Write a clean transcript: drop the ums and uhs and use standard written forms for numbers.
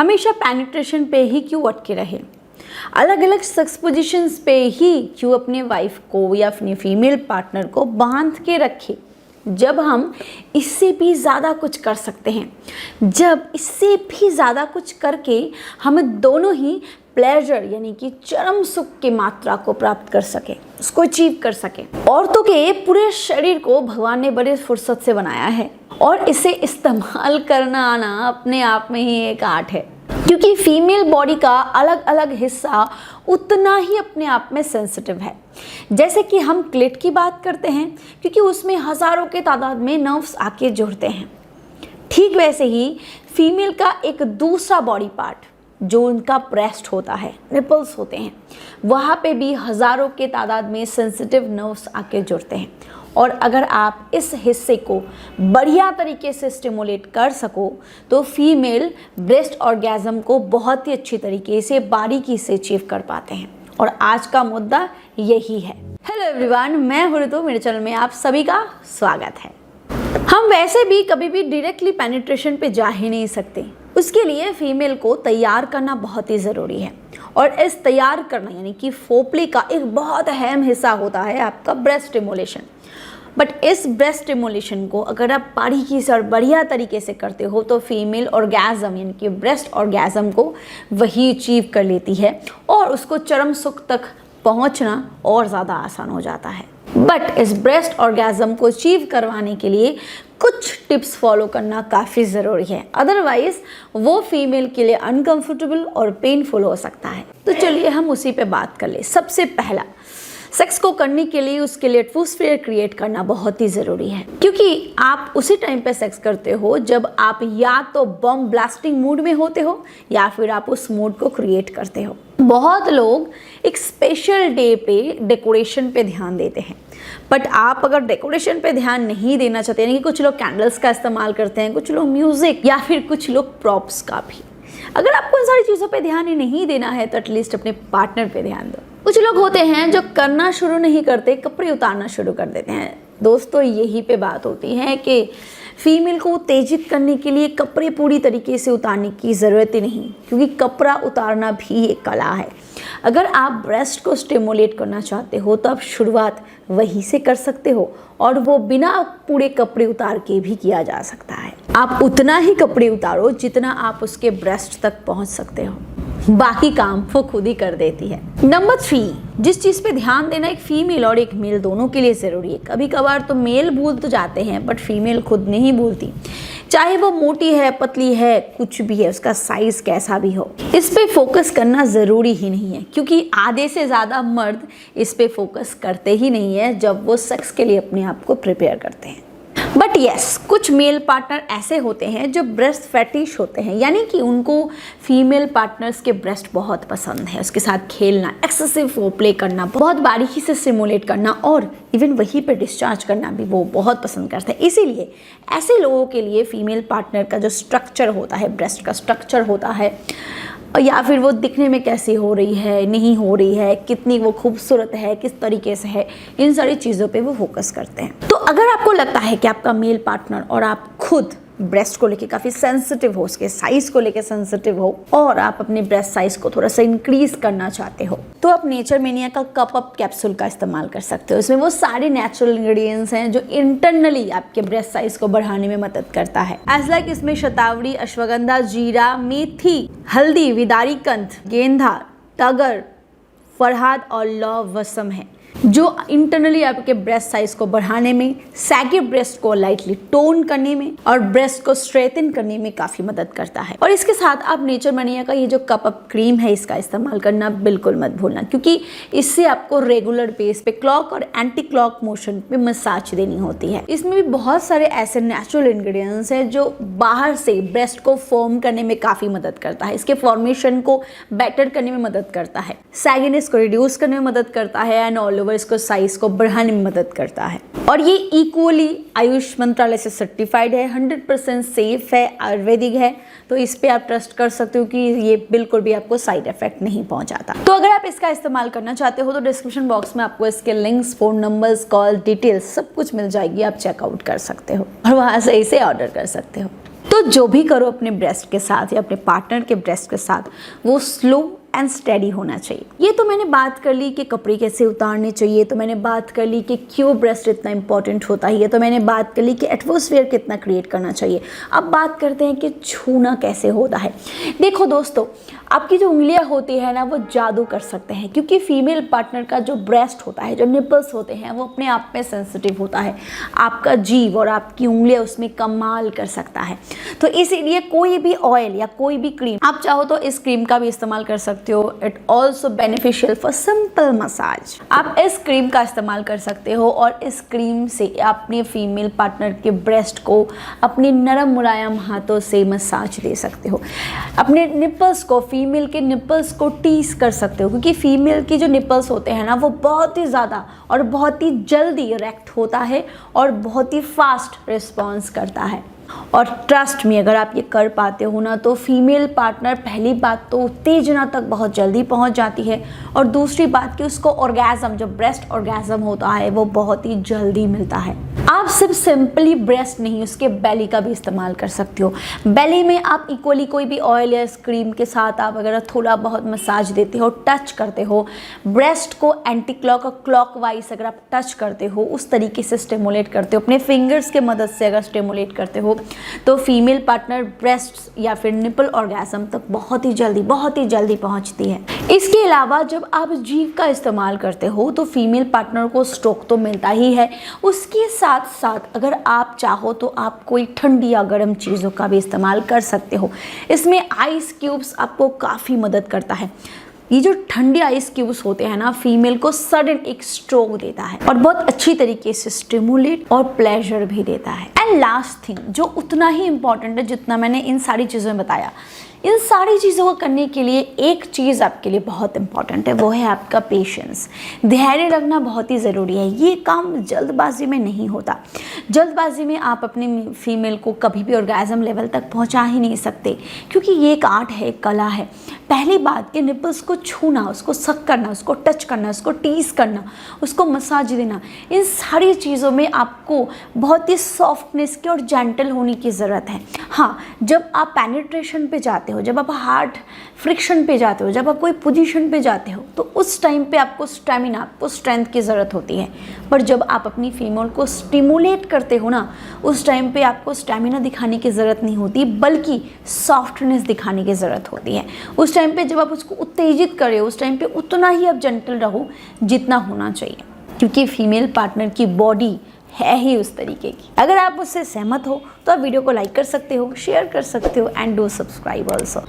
हमेशा पेनिट्रेशन पे ही क्यों अटके रहे, अलग अलग सेक्स पोजीशंस पे ही क्यों अपने वाइफ को या अपने फीमेल पार्टनर को बांध के रखे, जब हम इससे भी ज़्यादा कुछ कर सकते हैं, जब इससे भी ज़्यादा कुछ करके हम दोनों ही प्लेजर यानी कि चरम सुख की मात्रा को प्राप्त कर सके, उसको अचीव कर सके। औरतों के पूरे शरीर को भगवान ने बड़े फुर्सत से बनाया है और इसे इस्तेमाल करना आना अपने आप में ही एक आर्ट है, क्योंकि फीमेल बॉडी का अलग अलग हिस्सा उतना ही अपने आप में सेंसिटिव है। जैसे कि हम क्लिट की बात करते हैं क्योंकि उसमें हज़ारों के तादाद में नर्व्स आके जुड़ते हैं, ठीक वैसे ही फीमेल का एक दूसरा बॉडी पार्ट जो उनका ब्रेस्ट होता है, निपल्स होते हैं, वहाँ पे भी हज़ारों के तादाद में सेंसिटिव नर्व्स आके जुड़ते हैं। और अगर आप इस हिस्से को बढ़िया तरीके से स्टिमुलेट कर सको तो फीमेल ब्रेस्ट ऑर्गेज़म को बहुत ही अच्छी तरीके से बारीकी से अचीव कर पाते हैं। और आज का मुद्दा यही है। हेलो एवरीवन, मैं हूं ऋतु, मेरे चैनल में आप सभी का स्वागत है। हम वैसे भी कभी भी डायरेक्टली पेनिट्रेशन पे जा ही नहीं सकते, उसके लिए फीमेल को तैयार करना बहुत ही ज़रूरी है। और इस तैयार करना यानी कि फोरप्ले का एक बहुत अहम हिस्सा होता है आपका ब्रेस्ट स्टिमुलेशन। बट इस ब्रेस्ट स्टिमुलेशन को अगर आप बारीकी से और बढ़िया तरीके से करते हो तो फीमेल ऑर्गेज़म यानी कि ब्रेस्ट ऑर्गेज़म को वही अचीव कर लेती है और उसको चरम सुख तक पहुंचना और ज़्यादा आसान हो जाता है। बट इस ब्रेस्ट ऑर्गेज़म को अचीव करवाने के लिए कुछ टिप्स फॉलो करना काफ़ी ज़रूरी है, अदरवाइज़ वो फीमेल के लिए अनकंफर्टेबल और पेनफुल हो सकता है। तो चलिए हम उसी पे बात कर ले। सबसे पहला, सेक्स को करने के लिए उसके लिए एटमॉस्फेयर क्रिएट करना बहुत ही ज़रूरी है, क्योंकि आप उसी टाइम पे सेक्स करते हो जब आप या तो बम ब्लास्टिंग मूड में होते हो या फिर आप उस मूड को क्रिएट करते हो। बहुत लोग एक स्पेशल डे पे डेकोरेशन पे ध्यान देते हैं, बट आप अगर डेकोरेशन पे ध्यान नहीं देना चाहते, यानी कि कुछ लोग कैंडल्स का इस्तेमाल करते हैं, कुछ लोग म्यूज़िक या फिर कुछ लोग प्रॉप्स का भी, अगर आपको इन सारी चीज़ों पे ध्यान ही नहीं देना है तो एटलीस्ट अपने पार्टनर पे ध्यान दो। कुछ लोग होते हैं जो करना शुरू नहीं करते, कपड़े उतारना शुरू कर देते हैं। दोस्तों, यही पे बात होती है कि फीमेल को उत्तेजित करने के लिए कपड़े पूरी तरीके से उतारने की ज़रूरत ही नहीं, क्योंकि कपड़ा उतारना भी एक कला है। अगर आप ब्रेस्ट को स्टिमुलेट करना चाहते हो तो आप शुरुआत वहीं से कर सकते हो और वो बिना पूरे कपड़े उतार के भी किया जा सकता है। आप उतना ही कपड़े उतारो जितना आप उसके ब्रेस्ट तक पहुंच सकते हो, बाकी काम वो खुद ही कर देती है। नंबर 3, जिस चीज़ पे ध्यान देना एक फीमेल और एक मेल दोनों के लिए ज़रूरी है। कभी कभार तो मेल भूल तो जाते हैं बट फीमेल खुद नहीं भूलती, चाहे वो मोटी है, पतली है, कुछ भी है, उसका साइज़ कैसा भी हो। इस पे फोकस करना ज़रूरी ही नहीं है, क्योंकि आधे से ज़्यादा मर्द इस पे फोकस करते ही नहीं है जब वो सेक्स के लिए अपने आप को प्रिपेयर करते हैं। बट यस, कुछ मेल पार्टनर ऐसे होते हैं जो ब्रेस्ट फैटिश होते हैं, यानी कि उनको फीमेल पार्टनर्स के ब्रेस्ट बहुत पसंद है, उसके साथ खेलना, एक्सेसिव फोरप्ले करना, बहुत बारीकी से स्टिमुलेट करना और इवन वहीं पे डिस्चार्ज करना भी वो बहुत पसंद करते हैं। इसीलिए ऐसे लोगों के लिए फीमेल पार्टनर का जो स्ट्रक्चर होता है, ब्रेस्ट का स्ट्रक्चर होता है, या फिर वो दिखने में कैसी हो रही है, नहीं हो रही है, कितनी वो खूबसूरत है, किस तरीके से है, इन सारी चीज़ों पे वो फोकस करते हैं। तो अगर आपको लगता है कि आपका मेल पार्टनर और आप खुद ब्रेस्ट को लेके काफ़ी सेंसिटिव हो, उसके साइज़ को लेके सेंसिटिव हो और आप अपने ब्रेस्ट साइज़ को थोड़ा सा इंक्रीज करना चाहते हो, तो आप नेचर मेनिया का कप अप कैप्सूल का इस्तेमाल कर सकते हो। इसमें वो सारे नेचुरल इंग्रेडिएंट्स हैं जो इंटरनली आपके ब्रेस्ट साइज़ को बढ़ाने में मदद करता है। एज लाइक इसमें शतावरी, अश्वगंधा, जीरा, मेथी, हल्दी, विदारी कंद, गेंदा, टगर, फरहाद और लौवसम है, जो इंटरनली आपके ब्रेस्ट साइज को बढ़ाने में, सैगी ब्रेस्ट को लाइटली टोन करने में और ब्रेस्ट को स्ट्रेटन करने में काफ़ी मदद करता है। और इसके साथ आप नेचर मेनिया का ये जो कप अप क्रीम है, इसका इस्तेमाल करना बिल्कुल मत भूलना, क्योंकि इससे आपको रेगुलर बेस पे क्लॉक और एंटी क्लॉक मोशन पे मसाज देनी होती है। इसमें भी बहुत सारे ऐसे नेचुरल इंग्रेडिएंट्स हैं जो बाहर से ब्रेस्ट को फॉर्म करने में काफ़ी मदद करता है, इसके फॉर्मेशन को बेटर करने में मदद करता है, सैगीनेस को रिड्यूस करने में मदद करता है एंड ऑल ओवर इसको साइज को बढ़ाने में मदद करता है। और ये इक्वली आयुष मंत्रालय से सर्टिफाइड है, 100% सेफ है, आयुर्वेदिक है, तो इस पे आप ट्रस्ट कर सकते हो कि ये बिल्कुल भी आपको साइड इफेक्ट नहीं पहुंचाता। तो अगर आप इसका इस्तेमाल करना चाहते हो तो डिस्क्रिप्शन बॉक्स में आपको इसके links, phone numbers, call details सब कुछ मिल जाएगी, आप चेकआउट कर सकते हो और वहां से इसे ऑर्डर कर सकते हो। तो जो भी करो अपने ब्रेस्ट के साथ या अपने पार्टनर के ब्रेस्ट के साथ, वो स्लो एंड स्टेडी होना चाहिए। ये तो मैंने बात कर ली कि कपड़े कैसे उतारने चाहिए, तो मैंने बात कर ली कि क्यों ब्रेस्ट इतना इंपॉर्टेंट होता है, तो मैंने बात कर ली कि एटमॉस्फेयर कितना क्रिएट करना चाहिए। अब बात करते हैं कि छूना कैसे होता है। देखो दोस्तों, आपकी जो उंगलियां होती है ना, वो जादू कर सकते हैं, क्योंकि फीमेल पार्टनर का जो ब्रेस्ट होता है, जो निपल्स होते हैं, वो अपने आप में सेंसिटिव होता है। आपका जीव और आपकी उंगलियां उसमें कमाल कर सकता है। तो इसीलिए कोई भी ऑयल या कोई भी क्रीम, आप चाहो तो इस क्रीम का भी इस्तेमाल कर सकते हो। It also beneficial for simple massage. आप इस क्रीम का इस्तेमाल कर सकते हो और इस क्रीम से अपने फीमेल पार्टनर के ब्रेस्ट को अपने नरम मुलायम हाथों से मसाज दे सकते हो। अपने निपल्स को, फीमेल के निपल्स को टीस कर सकते हो, क्योंकि फीमेल की जो निपल्स होते हैं ना, वो बहुत ही ज़्यादा और बहुत ही जल्दी इरेक्ट होता है और बहुत ही फास्ट रिस्पॉन्स करता है। और ट्रस्ट में, अगर आप ये कर पाते हो ना, तो फीमेल पार्टनर पहली बात तो उत्तेजना तक बहुत जल्दी पहुंच जाती है, और दूसरी बात कि उसको ऑर्गेज़म, जो ब्रेस्ट ऑर्गेज़म होता है, वो बहुत ही जल्दी मिलता है। आप सिर्फ सिंपली ब्रेस्ट नहीं, उसके बेली का भी इस्तेमाल कर सकते हो। बेली में आप इक्वली कोई भी ऑयल या क्रीम के साथ आप अगर थोड़ा बहुत मसाज देते हो, टच करते हो ब्रेस्ट को, एंटी क्लॉक और क्लॉकवाइज अगर आप टच करते हो, उस तरीके से स्टिमुलेट करते हो, अपने फिंगर्स के मदद से अगर स्टिमुलेट करते हो, तो फीमेल पार्टनर ब्रेस्ट या फिर निपल ऑर्गेज़म तक बहुत ही जल्दी पहुंचती है। इसके अलावा जब आप जीभ का इस्तेमाल करते हो, तो फीमेल पार्टनर को स्ट्रोक तो मिलता ही है, उसके साथ साथ अगर आप चाहो तो आप कोई ठंडी या गर्म चीज़ों का भी इस्तेमाल कर सकते हो। इसमें आइस क्यूब्स आपको काफ़ी मदद करता है। ये जो ठंडे आइस क्यूब्स होते हैं ना, फीमेल को सडन एक स्ट्रोक देता है और बहुत अच्छी तरीके से स्टिमुलेट और प्लेजर भी देता है। एंड लास्ट थिंग, जो उतना ही इम्पॉर्टेंट है जितना मैंने इन सारी चीज़ों में बताया, इन सारी चीज़ों को करने के लिए एक चीज़ आपके लिए बहुत इंपॉर्टेंट है, वो है आपका पेशेंस। धैर्य रखना बहुत ही ज़रूरी है। ये काम जल्दबाजी में नहीं होता। जल्दबाजी में आप अपने फीमेल को कभी भी ऑर्गेज़म लेवल तक पहुंचा ही नहीं सकते, क्योंकि ये एक आर्ट है, एक कला है। पहली बात कि निपल्स को छूना, उसको सक करना, उसको टच करना, उसको टीस करना, उसको मसाज देना, इन सारी चीज़ों में आपको बहुत ही सॉफ्टनेस की और जेंटल होने की ज़रूरत है। हाँ, जब आप पेनिट्रेशन पे जाते हो, जब आप हार्ड फ्रिक्शन पे जाते हो, जब आप कोई पोजीशन पे जाते हो, तो उस टाइम पे आपको स्टेमिना, आपको स्ट्रेंथ की ज़रूरत होती है। पर जब आप अपनी फीमेल को स्टिमुलेट करते हो ना, उस टाइम पे आपको स्टेमिना दिखाने की ज़रूरत नहीं होती, बल्कि सॉफ्टनेस दिखाने की ज़रूरत होती है। उस टाइम पे जब आप उसको उत्तेजित करें, उस टाइम पे उतना ही आप जेंटल रहो जितना होना चाहिए, क्योंकि फीमेल पार्टनर की बॉडी है ही उस तरीके की। अगर आप उससे सहमत हो तो आप वीडियो को लाइक कर सकते हो, शेयर कर सकते हो, एंड डू सब्सक्राइब ऑल्सो।